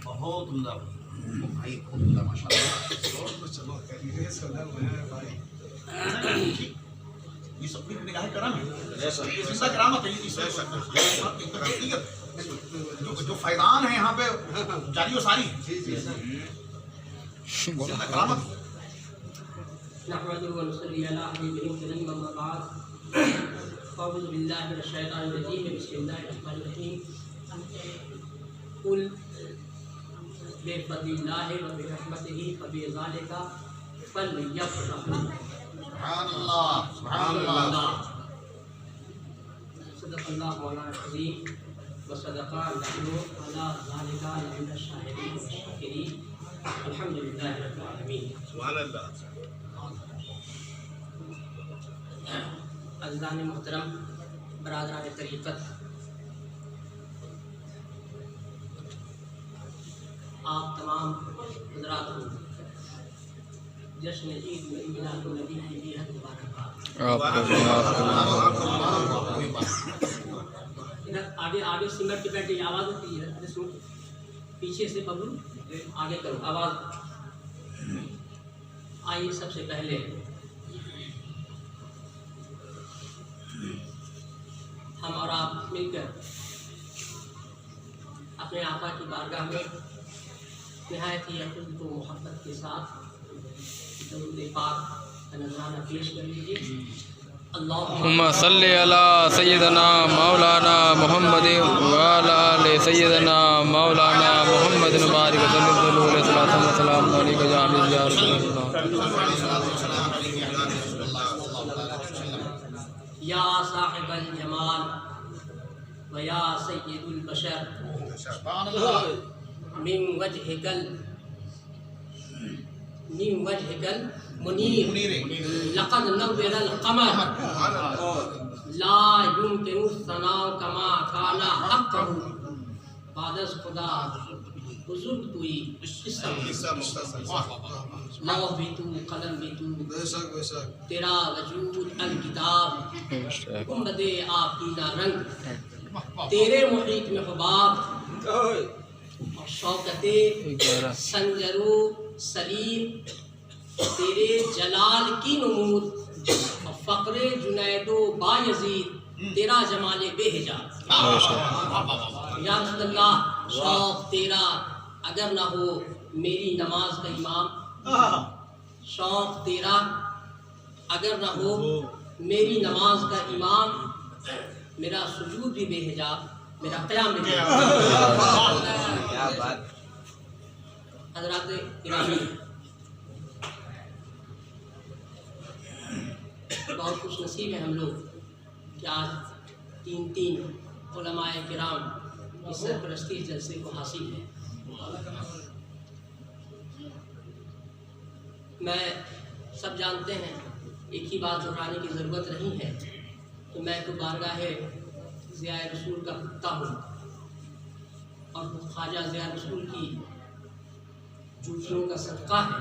بہت عمدہ بھائی، بہت عمدہ ماشاء اللہ۔ یہ سب کی نگاہ کرم ہے، یہ زندہ کرامت ہے، جو فیضان ہیں یہاں پہ جاری و ساری ہیں، زندہ کرامت ہے۔ نحمده ونصلي على حبيبه الكريم اما بعد اعوذ بالله من الشيطان الرجيم بسم الله الرحمن الرحيم قل بفضل الله وبرحمته فبذلك فليفرحوا سبحان اللہ، سبحان اللہ۔ صدق الله مولانا العظيم وصدق نحن على ذلك لمن الشاهدين والشاكرين الحمد لله رب العالمين۔ سبحان اللہ۔ عزیزان محترم، برادران طریقت، آپ تمام حضرات کو جشن عید میلاد النبی کی بےحد مبارکباد۔ ادھر آگے سنگر کے بیٹھے آواز ہوتی ہے، پیچھے سے ببلو آگے کرو آواز۔ آئیے سب سے پہلے ہم اور آپ مل کر اپنے آقا کی بارگاہ میں نہایت ہی عقیدت و محبت کے ساتھ درود پاک کا نذرانہ پیش کر لیجیے۔ اللہم صلی علی سیدنا مولانا محمد وعلی آل سیدنا مولانا محمد مبارک وسلم علیہ السلام علیکم یا رسول اللہ۔ یا صاحب الجمال و یا سید البشر من وجهك المنیر لقد نور القمر لا يمكن الثناء كما كان حقه بعد از خدا بزرگ توئی لوح بھی تو قلم بھی تو تیرا وجود الکتاب گنبد آبینا رنگ تیرے محیط میں حباب اور شوکت سنجرو سلیم تیرے جلال کی نمود اور فقر جنید و بایزید تیرا جمال بے حجاب۔ یا رسول اللہ، شوق تیرا اگر نہ ہو میری نماز کا امام، شوق تیرا اگر نہ ہو میری نماز کا امام، میرا سجود بھی بے حجاب، میرا قیام بھی بے حجاب۔ حضرات گرامی، بہت خوش نصیب ہیں ہم لوگ کہ آج تین علماء کرام اس سرپرستی جلسے کو حاصل ہے۔ میں سب جانتے ہیں، ایک ہی بات دہرانے کی ضرورت نہیں ہے کہ میں تو بارگاہ ضیاء رسول کا کتا ہوں اور خواجہ ضیاء رسول کی جوتیوں کا صدقہ ہے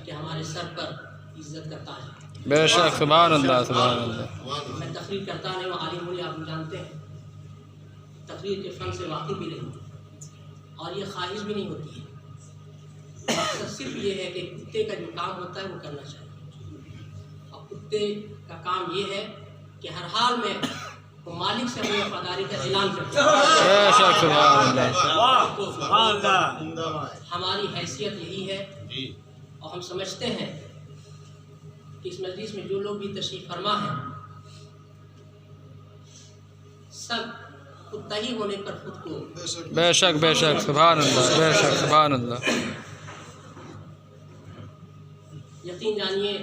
کہ ہمارے سر پر عزت کا تاج ہے۔ بے شک، سبحان اللہ، سبحان اللہ۔ میں تقریر کرتا نہیں ہوں، عالم ہوئی آپ جانتے ہیں، تقریر کے فن سے واقف بھی نہیں اور یہ خواہش بھی نہیں ہوتی ہے۔ مقصد صرف یہ ہے کہ کتے کا جو کام ہوتا ہے وہ کرنا چاہیے، اور کتے کا کام یہ ہے کہ ہر حال میں وہ مالک سے اپنی وفاداری کا اعلان کرتا ہے۔ بے شک، سبحان اللہ۔ ہماری حیثیت یہی ہے، اور ہم سمجھتے ہیں کہ اس مجلس میں جو لوگ بھی تشریف فرما ہیں سب کتا ہی ہونے پر خود کو بے شک، بے شک، سبحان اللہ، بے شک، سبحان اللہ۔ یقین جانیے،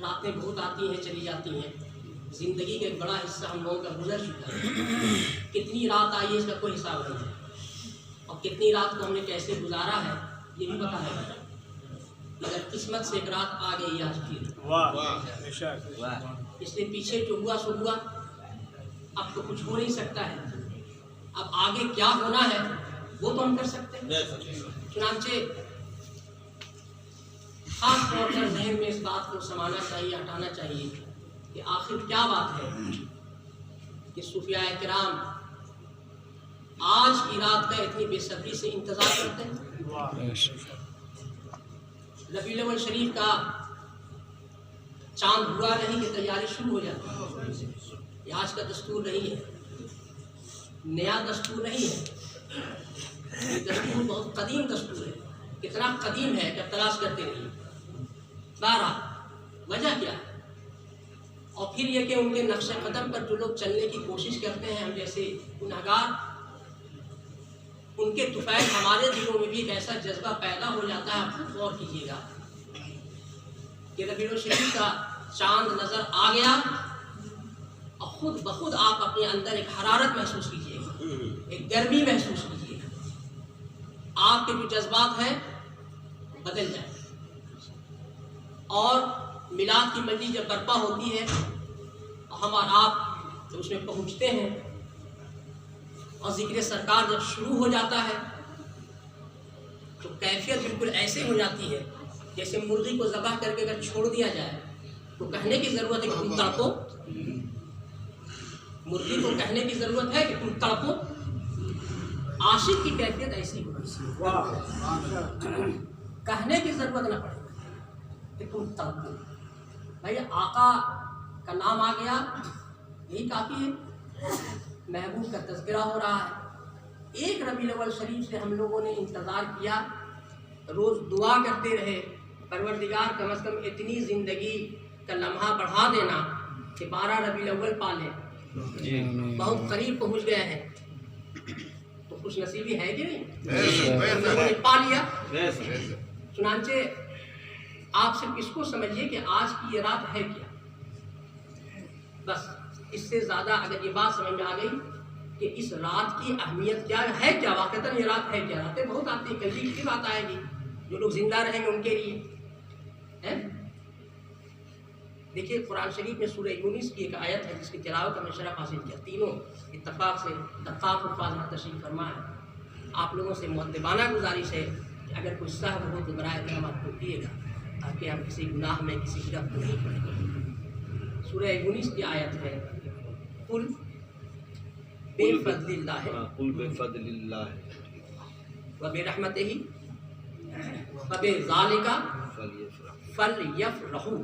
راتیں بہت آتی ہیں چلی جاتی ہیں، زندگی کا ایک بڑا حصہ ہم لوگوں کا گزر چکا ہے۔ کتنی رات آئی ہے اس کا کوئی حساب نہیں ہے، اور کتنی رات کو ہم نے کیسے گزارا ہے یہ بھی پتہ ہے، مگر قسمت سے ایک رات آ گئی آج کی۔ اس لیے پیچھے جو ہوا سو ہوا، اب تو کچھ ہو نہیں سکتا ہے، اب آگے کیا ہونا ہے وہ تو ہم کر سکتے ہیں۔ چنانچہ خاص طور پر ذہن میں اس بات کو سمانا چاہیے، ہٹانا چاہیے کہ آخر کیا بات ہے کہ صوفیاء کرام آج کی رات کا اتنی بے صبری سے انتظار کرتے ہیں. ربیع الاول شریف کا چاند ہوا نہیں کہ تیاری شروع ہو جاتی ہے. یہ آج کا دستور نہیں ہے، نیا دستور نہیں ہے. یہ دستور بہت قدیم دستور ہے. کتنا قدیم ہے کہ تلاش کرتے رہیے. بہرحال وجہ کیا ہے؟ اور پھر یہ کہ ان کے نقش قدم پر جو لوگ چلنے کی کوشش کرتے ہیں، ہم جیسے گنہگار، ان کے طفیل ہمارے دلوں میں بھی ایک ایسا جذبہ پیدا ہو جاتا ہے. آپ غور کیجیے گا کہ ربیع الشریف کا چاند نظر آ گیا اور خود بخود آپ اپنے اندر ایک حرارت محسوس کیجیے گا، ایک گرمی محسوس کیجیے گا. آپ کے جو جذبات ہیں بدل جائیں. اور میلاد کی منڈی جب برپا ہوتی ہے، ہم اور آپ جب اس میں پہنچتے ہیں اور ذکر سرکار جب شروع ہو جاتا ہے تو کیفیت بالکل ایسے ہو جاتی ہے جیسے مرغی کو ذبح کر کے اگر چھوڑ دیا جائے تو کہنے کی ضرورت ہے کہ تم تڑپو. مرغی کو کہنے کی ضرورت ہے کہ تم تڑپو. عاشق کی کیفیت ایسی ہوگی، کہنے کی ضرورت نہ پڑے کہ تم تڑپو. بھائی آقا کا نام آ گیا، یہی کافی ہے. محبوب کا تذکرہ ہو رہا ہے. ایک ربیع الاول شریف سے ہم لوگوں نے انتظار کیا، روز دعا کرتے رہے، پروردگار کم از کم اتنی زندگی کا لمحہ بڑھا دینا کہ 12 ربیع الاول پا لیں. بہت قریب پہنچ گئے ہیں تو خوش نصیبی ہے کہ نہیں؟ پا لیا. چنانچہ آپ صرف اس کو سمجھیے کہ آج کی یہ رات ہے کیا. بس اس سے زیادہ اگر یہ بات سمجھ میں آ گئی کہ اس رات کی اہمیت کیا ہے، کیا واقعتاً یہ رات ہے کیا. راتیں بہت آتی ہیں، کل کی بات آئے گی، جو لوگ زندہ رہیں گے ان کے لیے. دیکھیے قرآن شریف میں سورہ یونس کی ایک آیت ہے جس کی تلاوت کا میں شرف حاصل کیا. تینوں اتفاق سے دقاق الفاظ میں تشریف فرما ہے. آپ لوگوں سے مؤدبانہ گزارش ہے کہ اگر کوئی سہو ہو تو برائے کرم آپ کو دیے گا تاکہ ہم کسی گناہ میں کسی گرفت کو نہیں پڑیں. سورہ یونس کی آیت ہے، قل بفضل اللہ وبرحمتہ فبذالک فلیفرحوا.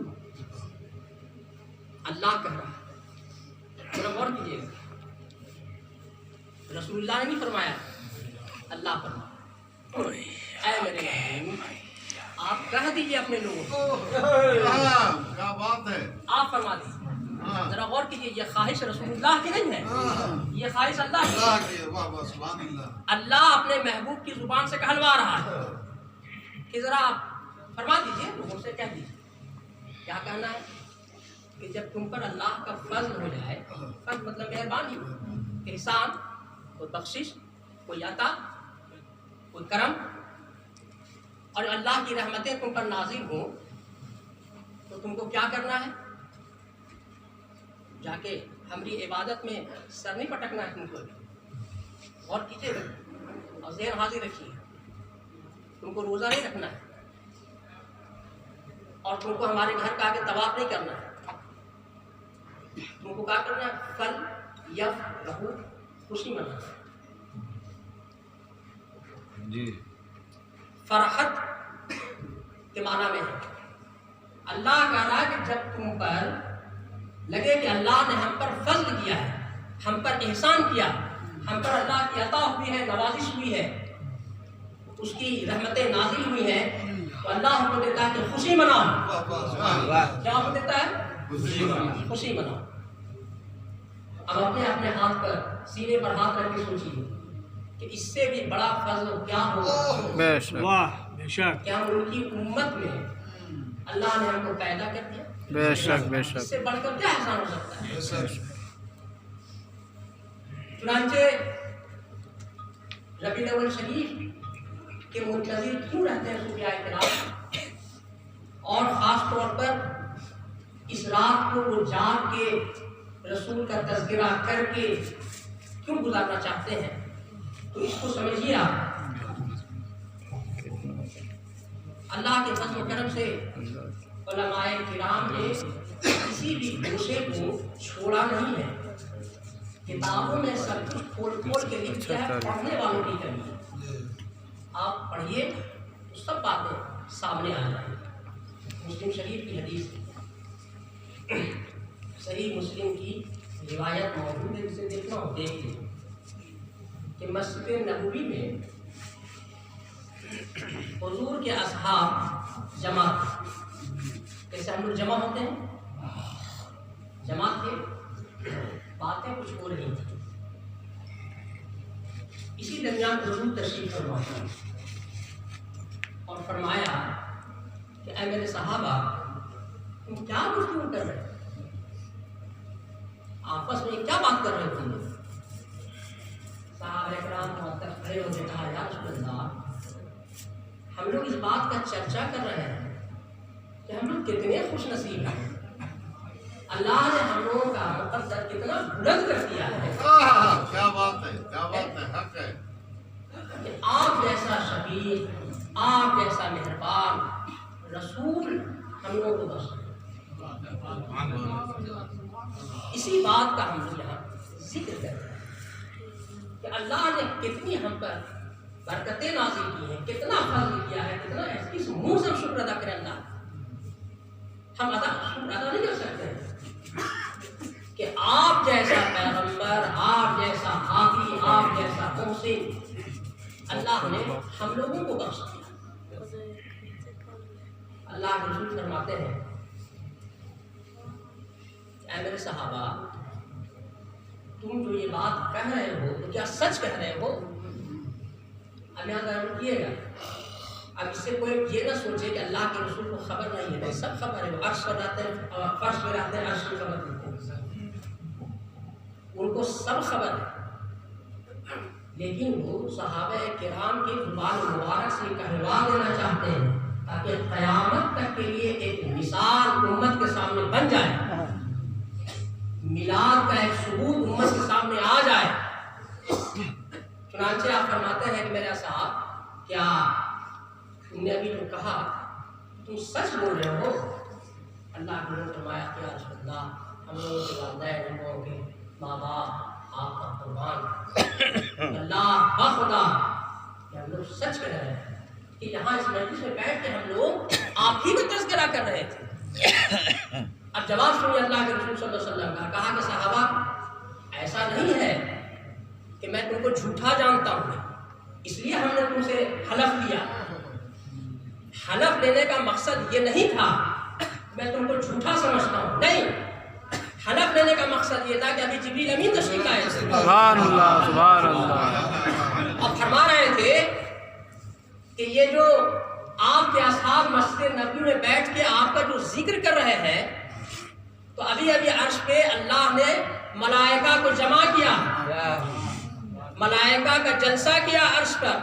اللہ کہہ رہا ہے، ذرا غور کیجیے گا. رسول اللہ نے نہیں فرمایا، اللہ فرمایا. اے میرے محبوب، آپ کہہ دیجیے اپنے لوگوں کو. کیا بات ہے، آپ فرما دیجیے. ذرا غور کیجیے، یہ خواہش رسول اللہ کی نہیں ہے، یہ خواہش اللہ کی. اللہ اپنے محبوب کی زبان سے کہلوا رہا ہے کہ ذرا آپ فرما دیجیے، لوگوں سے کہہ دیجیے. کیا کہنا ہے کہ جب تم پر اللہ کا فضل ہو جائے، فضل مطلب مہربانی، احسان، کوئی بخشش، کوئی عطا، کوئی کرم، اور اللہ کی رحمتیں تم پر نازل ہوں، تو تم کو کیا کرنا ہے؟ جا کے ہماری عبادت میں سر نہیں پٹکنا ہے تم کو. غور کیجیے اور ذہن حاضر رکھیے. تم کو روزہ نہیں رکھنا ہے اور تم کو ہمارے گھر کا آگے طواف نہیں کرنا ہے. تم کو کیا کرنا ہے؟ فل یفرحوا، خوشی منانا. جی فرحت کے معنی میں ہے. اللہ کہہ رہا ہے کہ جب تم پر لگے کہ اللہ نے ہم پر فضل کیا ہے، ہم پر احسان کیا، ہم پر اللہ کی عطا ہوئی ہے، نوازش ہوئی ہے، اس کی رحمتیں نازل ہوئی ہیں، تو اللہ ہم کو دیتا ہے کہ خوشی مناؤ. کیا ہم کو دیتا ہے؟ خوشی مناؤ. اب اپنے ہاتھ پر سینے پر ہاتھ رکھ کے سوچیے کہ اس سے بھی بڑا فضل کیا ہوگا. واہ بے شک، کیا ان کی امت میں اللہ نے ہم کو پیدا کر دیا. بے شک بے اس شک. سے بڑھ کر کیا احسان ہو سکتا ہے. چنانچہ ربیع الاول شریف کے منتظر کیوں رہتے ہیں صوفیاء کرام، اور خاص طور پر اس رات کو وہ جاگ کے رسول کا تذکرہ کر کے کیوں گزارنا چاہتے ہیں؟ تو اس کو سمجھیے آپ. اللہ کے فضل و کرم سے علماء کرام نے کسی بھی گوشے کو چھوڑا نہیں ہے. کتابوں میں سب کچھ کھول کھول کے لکھ دیا ہے، پڑھنے والوں کی کمی ہے۔ آپ پڑھیے تو سب باتیں سامنے آ جائیں گی۔ مسلم شریف کی حدیث ہے، صحیح مسلم کی روایت موجود ہے، جسے دیکھنا ہو دیکھ لیں کہ مسجد نبوی میں حضور کے اصحاب جمع تھے۔ کیسے ہم لوگ جمع ہوتے ہیں؟ جمع تھے، باتیں کچھ ہو رہی تھیں۔ اسی درمیان حضور تشریف فرما اور فرمایا کہ اے میرے صحابہ، تم کیا گفتگو کر رہے ہو؟ آپس میں کیا بات کر رہے ہو تم لوگ؟ صحابہ کرام محترم کھڑے ہو کے کہا، یا رسول اللہ، ہم لوگ اس بات کا چرچا کر رہے ہیں کہ ہم لوگ کتنے خوش نصیب ہیں، اللہ نے ہم لوگوں کا مقدر کتنا بلند کر دیا ہے۔ کیا بات ہے، کیا بات ہے، حق ہے کہ آپ جیسا شفیق، آپ جیسا مہربان رسول ہم لوگوں کو بخشے۔ اسی بات کا ہم لوگ یہاں ذکر کر رہے ہیں کہ اللہ نے کتنی ہم پر برکتیں نازل کی ہیں، کتنا فضل کیا ہے، کتنا ہے، کس منہ سے ہم شکر ادا کریں اللہ۔ ہم شکر ادا نہیں کر سکتے کہ آپ جیسا پیغمبر، آپ جیسا حافظ، آپ جیسا محسن اللہ نے ہم لوگوں کو بخش دیا۔ اللہ کے رسول فرماتے ہیں، اے میرے صحابہ، تم جو یہ بات کہہ رہے ہو تو کیا سچ کہہ رہے ہو؟ اب یہاں غور کیے گا، اب اس سے کوئی یہ نہ سوچے کہ اللہ کے رسول کو خبر نہیں ہے، سب خبر ہے، وہ عرش پر رہتے ہیں، فرش پہ رہتے ہیں، عرش کی خبر دیتے ہیں، ان کو سب خبر ہے، لیکن وہ صحابہ کرام کی زبان مبارک سے کہلوا دینا چاہتے ہیں تاکہ قیامت تک کے لیے ایک مثال امت کے سامنے بن جائے، میلاد کا ایک ثبوت امت کے سامنے آ جائے۔ چنانچہ آپ فرماتے ہیں کہ میرے صاحب، کیا تم نے ابھی جو کہا تم سچ بول رہے ہو؟ اللہ نے فرمایا کہ یا رسول اللہ، ہم لوگوں کے والدین، ہم لوگوں کے ماں باپ آپ کا قربان، اللہ بخدا کہ ہم لوگ سچ کہہ رہے ہیں کہ یہاں اس مجلس میں بیٹھ کے ہم لوگ آپ ہی کا تذکرہ کر رہے تھے۔ اب جواب سنیے اللہ کے رسول صلی اللہ علیہ وسلم کا، کہا کہ صحابہ، ایسا نہیں ہے کہ میں تم کو جھوٹا جانتا ہوں، اس لیے ہم نے تم سے حلف لیا۔ حلف لینے کا مقصد یہ نہیں تھا میں تم کو جھوٹا سمجھتا ہوں، نہیں، حلف لینے کا مقصد یہ تھا کہ ابھی جبریل امین تشریف لائے، سبحان اللہ، سبحان اللہ، اور فرما رہے تھے کہ یہ جو آپ کے اصحاب مسجد نبوی میں بیٹھ کے آپ کا جو ذکر کر رہے ہیں، تو ابھی ابھی عرش پہ اللہ نے ملائکہ کو جمع کیا، ملائکہ کا جلسہ کیا عرش پر،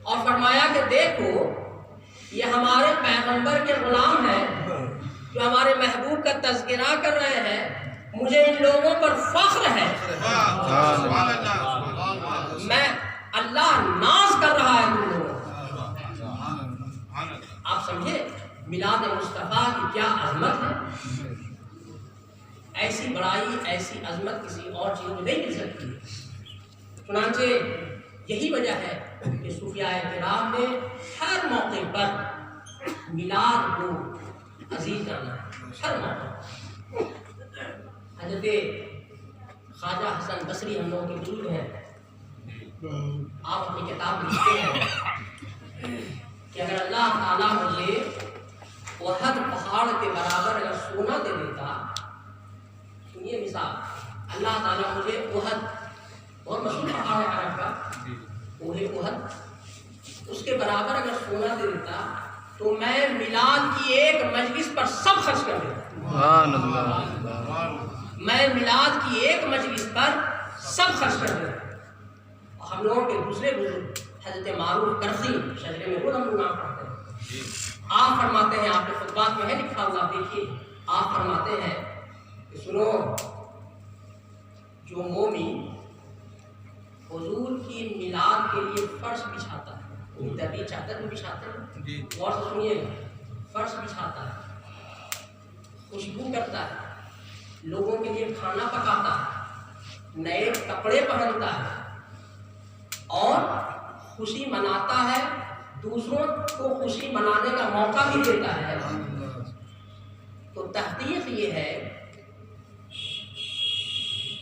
اور فرمایا کہ دیکھو یہ ہمارے پیغمبر کے غلام ہیں جو ہمارے محبوب کا تذکرہ کر رہے ہیں، مجھے ان لوگوں پر فخر ہے، میں اللہ ناز کر رہا ہے تم لوگوں۔ آپ سمجھے میلاد مصطفیٰ کی کیا عظمت ہے، ایسی بڑائی، ایسی عظمت کسی اور چیز میں نہیں مل سکتی۔ چنانچہ یہی وجہ ہے کہ صوفیاء کرام نے ہر موقع پر میلاد کو عزیز جانا ہے، ہر موقع۔ حضرت خواجہ حسن بصری ہم لوگوں کے بزرگ ہیں، آپ اپنی کتاب میں لکھتے ہیں کہ اگر اللہ تعالیٰ مجھے احد پہاڑ کے برابر اگر سونا دے دیتا، سنیے مثال، اللہ تعالیٰ مجھے احد، بہت مشہور پہاڑ ہے عرب کا، احد، اس کے برابر اگر سونا دے دیتا تو میں میلاد کی ایک مجلس پر سب خرچ کر دیتا، میں میلاد کی ایک مجلس پر سب خرچ کر دیتا۔ ہم لوگوں کے دوسرے بزرگ حضرت معروف کرخی شجرے میں خود ہم لوگ نام پڑھتے ہیں، آپ فرماتے ہیں، آپ کے خطبات میں ہے لکھا ہوا، دیکھیے آپ فرماتے ہیں کہ سنو، جو مومن حضور کی میلاد کے لیے فرش بچھاتا ہے، دبی چادر بھی بچھاتے ہیں، غور سے سنیے گا، فرش بچھاتا ہے، خوشبو کرتا ہے، لوگوں کے لیے کھانا پکاتا ہے، نئے کپڑے پہنتا ہے اور خوشی مناتا ہے، دوسروں کو خوشی منانے کا موقع بھی دیتا ہے، تو تحقیق یہ ہے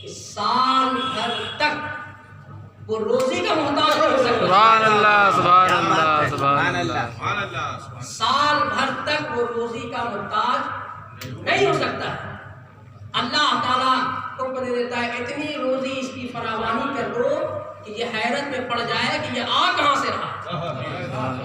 کہ سال بھر تک وہ روزی کا محتاج نہیں ہو سکتا۔ سبحان اللہ، سبحان اللہ، سبحان اللہ۔ سال بھر تک وہ روزی کا محتاج نہیں ہو سکتا ہے۔ اللہ تعالیٰ حکم دے دیتا ہے اتنی روزی اس کی فراوانی کر دو کہ یہ حیرت میں پڑ جائے کہ یہ آ کہاں سے رہا۔